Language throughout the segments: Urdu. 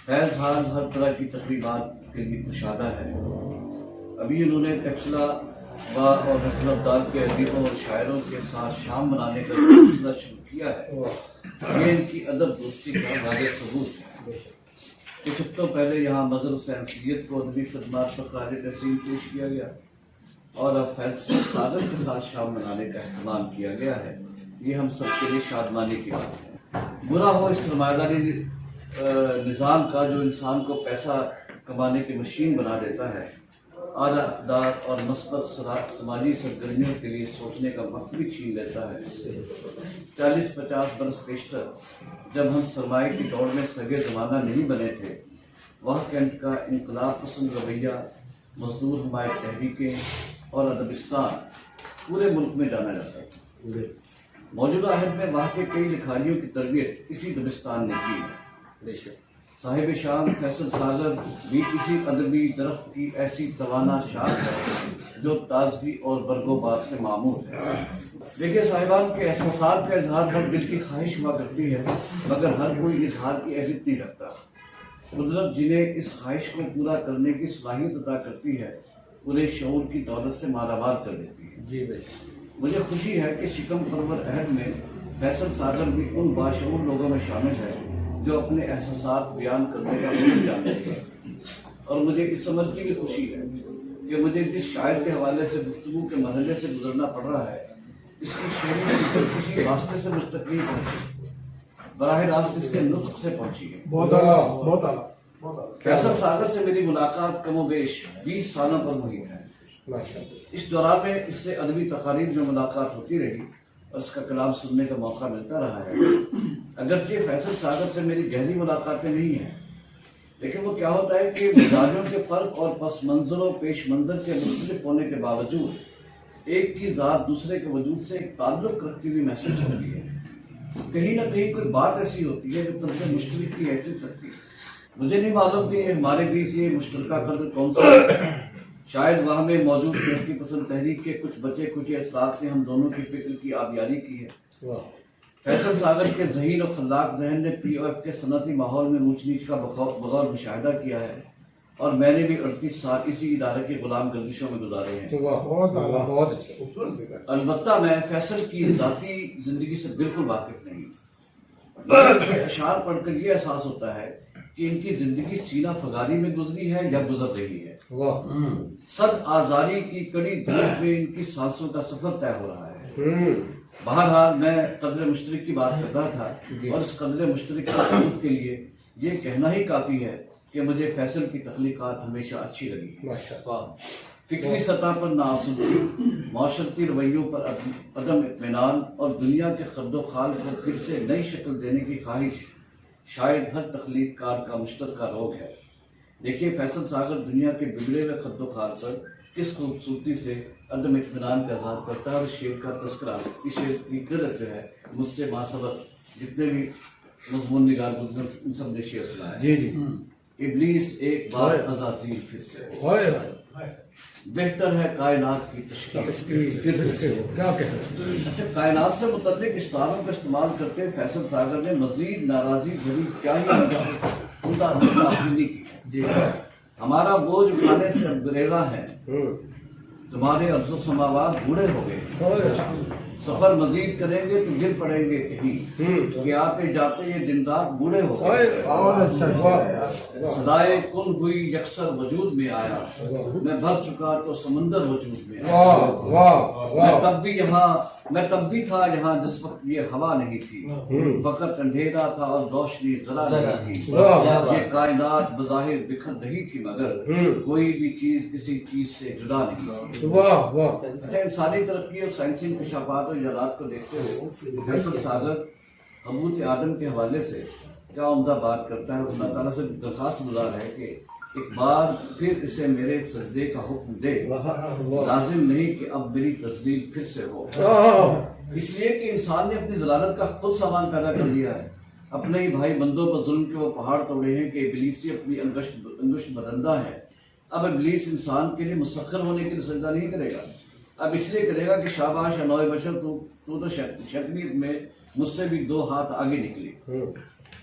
فیض حال ہر طرح کی تقریبات کے لیے کشادہ ہے۔ ابھی انہوں نے ٹیکسلا اور حسن ابدال کے ادیبوں اور شاعروں کے ساتھ شام منانے کا سلسلہ شروع کیا ہے۔ یہ ان کی ادب دوستی کا واضح ثبوت ہے۔ کچھ ہفتوں پہلے یہاں مظہر حسین سید کو ادبی خدمات پر خراج تحسین پیش کیا گیا اور اب فیض ساگر کے ساتھ شام منانے کا اہتمام کیا گیا ہے۔ یہ ہم سب کے لیے شادمانی کی بات ہے۔ برا ہو اس سرمایہ داری نظام کا جو انسان کو پیسہ کمانے کی مشین بنا دیتا ہے، اعلیٰ اقدار اور مثبت سماجی سرگرمیوں کے لیے سوچنے کا وقت بھی چھین لیتا ہے۔ 40-50 برس پیشتر جب ہم سرمایہ کی دوڑ میں سگے زمانہ نہیں بنے تھے، وہ کینٹ کا انقلاب پسند رویہ، مزدور حمایت تحریکیں اور ادبستان پورے ملک میں جانا جاتا تھا۔ موجودہ عہد میں وہاں کے کئی لکھاریوں کی تربیت اسی دبستان نے کی ہے۔ صاحب شان فیصل ساگر بھی کسی ادبی درخت کی ایسی توانا شاخ ہے جو تازگی اور برگ و بار سے معمور ہے۔ دیکھیے صاحبان کے احساسات کا اظہار ہر دل کی خواہش ہوا کرتی ہے، مگر ہر کوئی اظہار کی اہلیت نہیں رکھتا۔ قدرت جنہیں اس خواہش کو پورا کرنے کی صلاحیت عطا کرتی ہے، انہیں شعور کی دولت سے مالا مال کر دیتی ہے۔ مجھے خوشی ہے کہ شکم پرور عہد میں فیصل ساگر بھی ان باشعور لوگوں میں شامل ہے جو اپنے احساسات بیان کرنے کا حق جانتے ہیں، اور مجھے اس سمجھ کی بھی خوشی ہے کہ مجھے جس شاعر کے حوالے سے گفتگو کے مرحلے سے گزرنا پڑ رہا ہے، اس کی شعری کسی واسطے سے مجھ تک نہیں پہنچی، براہ راست اس کے نطق سے پہنچی ہے۔ بہت اعلیٰ۔ فیصل ساگر سے میری ملاقات کم و بیش 20 سالوں پر ہوئی ہے۔ اس دوران میں اس سے ادبی تقاریب میں ملاقات ہوتی رہی اور اس کا کلام سننے کا موقع ملتا رہا ہے۔ اگرچہ فیصل ساگر سے میری گہری ملاقاتیں نہیں ہیں، لیکن وہ کیا ہوتا ہے کہ مزاجوں کے فرق اور پس منظر و پیش منظر کے مختلف ہونے کے باوجود ایک کی ذات دوسرے کے وجود سے ایک تعلق رکھتی ہوئی محسوس ہوتی ہے۔ کہیں نہ کہیں کوئی بات ایسی ہوتی ہے جو تم سے مشترک کی حیثیت رکھتی ہے۔ مجھے نہیں معلوم کہ ہمارے بیچ یہ مشترکہ قدر کون سا ہے۔ شاید وہاں میں موجود ترقی پسند تحریک کے کچھ بچے کچھ اثرات نے ہم دونوں کی فکر کی آبیاری کی ہے۔ فیصل ساگر کے ذہین و خلاق ذہن نے پی او ایف کے صنعتی ماحول میں اونچ نیچ کا بغور مشاہدہ کیا ہے، اور میں نے بھی 38 سال اسی ادارے کے غلام گردشوں میں گزارے ہیں۔ بہت اچھا۔ البتہ میں فیصل کی ذاتی زندگی سے بالکل واقف نہیں۔ مجھے اشعار پڑھ کر یہ احساس ہوتا ہے کہ ان کی زندگی سینہ فگاری میں گزری ہے یا گزر رہی ہے۔ صد آزاری کی کڑی دھوپ میں ان کی سانسوں کا سفر طے ہو رہا ہے۔ بہرحال میں قدر مشترک کی بات کر رہا تھا، اور اس قدر مشترک کے ثبوت کے لیے یہ کہنا ہی کافی ہے کہ مجھے فیصل کی تخلیقات ہمیشہ اچھی لگی۔ فکری سطح پر ناآسودگی، معاشرتی رویوں پر عدم اطمینان اور دنیا کے خد و خال کو پھر سے نئی شکل دینے کی خواہش شاید ہر تخلیق کار کا مشترکہ روگ ہے۔ دیکھیے فیصل ساگر دنیا کے بگڑے ہوئے خد و خال پر کس خوبصورتی سے عدم اطمینان کا اظہار کرتا ہے، اور شعر کا تذکرہ اس شعر کی قدر جو ہے مجھ سے ماسبق جتنے بھی مضمون نگار گزر ان سب نے شعر سنا ہے۔ ابلیس ایک بار عزازیل پھر سے، بہتر ہے کائنات کی تشکیل پھر سے۔ اچھا، کائنات سے متعلق اشتہاروں کا استعمال کرتے فیصل ساگر نے مزید ناراضی بھری کیا ہی آفرینی کی۔ ہمارا بوجھ اٹھانے سے اب گریزاں ہے، تمہارے ارض و سماوات بوڑھے ہو گئے، سفر مزید کریں گے تو گر پڑیں گے کہیں، کہ آتے جاتے یہ دن رات بوڑھے ہو گئے۔ صدائے کن ہوئی یکسر وجود میں آیا، میں بھر چکا تو سمندر وجود میں آیا۔ میں تب بھی تھا یہاں جس وقت یہ ہوا نہیں تھی، وقت اندھیرا تھا اور روشنی ذرا نہیں تھی، یہ کائنات بظاہر بکھر رہی تھی مگر کوئی بھی چیز کسی چیز سے جدا نہیں تھی۔ اچھا، انسانی ترقی اور سائنسی انکشافات اور ایجادات کو دیکھتے ہوئے فیصل ساگر حبوط آدم کے حوالے سے کیا عمدہ بات کرتا ہے۔ اللہ تعالیٰ سے درخواست گزار ہے کہ ایک بار پھر اسے میرے سجدے کا حکم دے، لازم نہیں کہ اب میری تذلیل پھر سے ہو، اس لیے کہ انسان نے اپنی ضلالت کا خود سامان پیدا کر دیا ہے۔ اپنے ہی بھائی بندوں پر ظلم کے وہ پہاڑ توڑے ہیں کہ ابلیس ہی اپنی انگشت بدندہ ہے۔ اب ابلیس انسان کے لیے مسخر ہونے کے لیے سجدہ نہیں کرے گا، اب اس لیے کرے گا کہ شاباش نوئے بشر، تو شکلیت میں مجھ سے بھی 2 ہاتھ آگے نکلی۔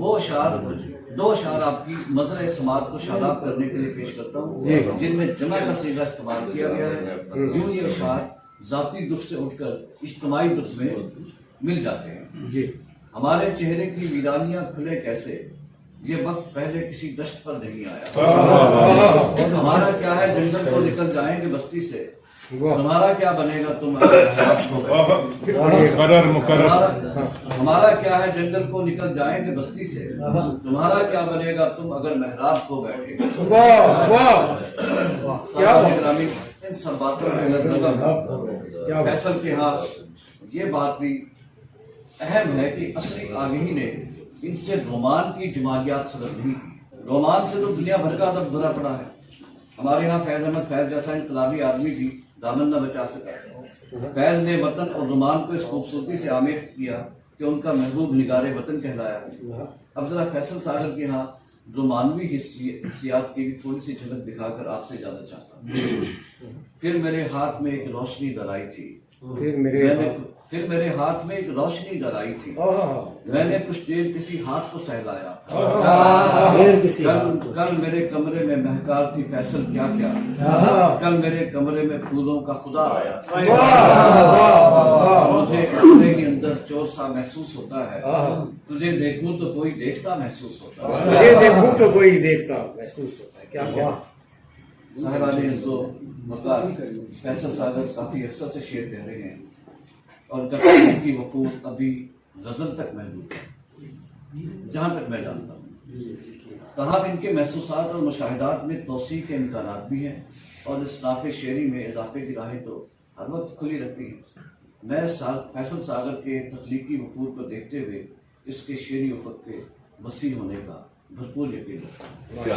وہ اشعار دو اشعار آپ کی مظہر سماعت کو شاداب کرنے کے لیے پیش کرتا ہوں، جن میں جمع کا صیغہ استعمال کیا گیا ہے۔ یوں یہ اشعار ذاتی دکھ سے اٹھ کر اجتماعی دکھ میں مل جاتے ہیں۔ ہمارے چہرے کی ویرانیاں کھلے کیسے، یہ وقت پہلے کسی دشت پر نہیں آیا۔ ہمارا کیا ہے جنگل کو نکل جائیں گے بستی سے، تمہارا کیا بنے گا تم ہمارا کیا ہے جنگل کو نکل جائیں گے بستی سے، تمہارا کیا بنے گا تم اگر محراب کو بیٹھے۔ گرامی ان سب باتوں میں فیصل کے ہاں یہ بات بھی اہم ہے کہ عصری آگہی نے ان سے رومان کی جمالیات سلب نہیں کی۔ رومان سے تو دنیا بھر کا ادب بھرا پڑا ہے۔ ہمارے ہاں فیض احمد فیض جیسا انقلابی آدمی بھی دامن نہ بچا سکا۔ فیض نے وطن اور رومان کو اس خوبصورتی سے آمیخت کیا کہ ان کا محبوب نگار وطن کہلایا۔ اب ذرا فیصل ساگر کے ہاں رومانوی حسیات کی بھی تھوڑی سی جھلک دکھا کر آپ سے جانا چاہتا ہوں۔ پھر میرے ہاتھ میں ایک روشنی درائی تھی، پھر میرے ہاتھ میں ایک روشنی درائی تھی، میں نے کچھ دیر کسی ہاتھ کو سہلایا، کل میرے کمرے میں مہکار تھی فیصل کیا کیا، کل میرے کمرے میں پھولوں کا خدا آیا، مجھے کمرے کے اندر چور سا محسوس ہوتا ہے، تجھے دیکھوں تو کوئی دیکھتا محسوس ہوتا ہے۔ صاحبان عز و وقار فیصل ساگر کافی عرصہ سے شعر کہہ رہے ہیں اور کبھی کی وقوف ابھی غزل تک محدود ہے، جہاں تک میں جانتا ہوں۔ تاہم ان کے محسوسات اور مشاہدات میں توسیع کے امکانات بھی ہیں اور اصناف شعری میں اضافے کی راہیں تو ہر وقت کھلی رہتی ہیں۔ میں فیصل ساگر کے تخلیقی وفور کو دیکھتے ہوئے اس کے شعری افق کے وسیع ہونے کا بھرپور یقین رکھتا ہوں۔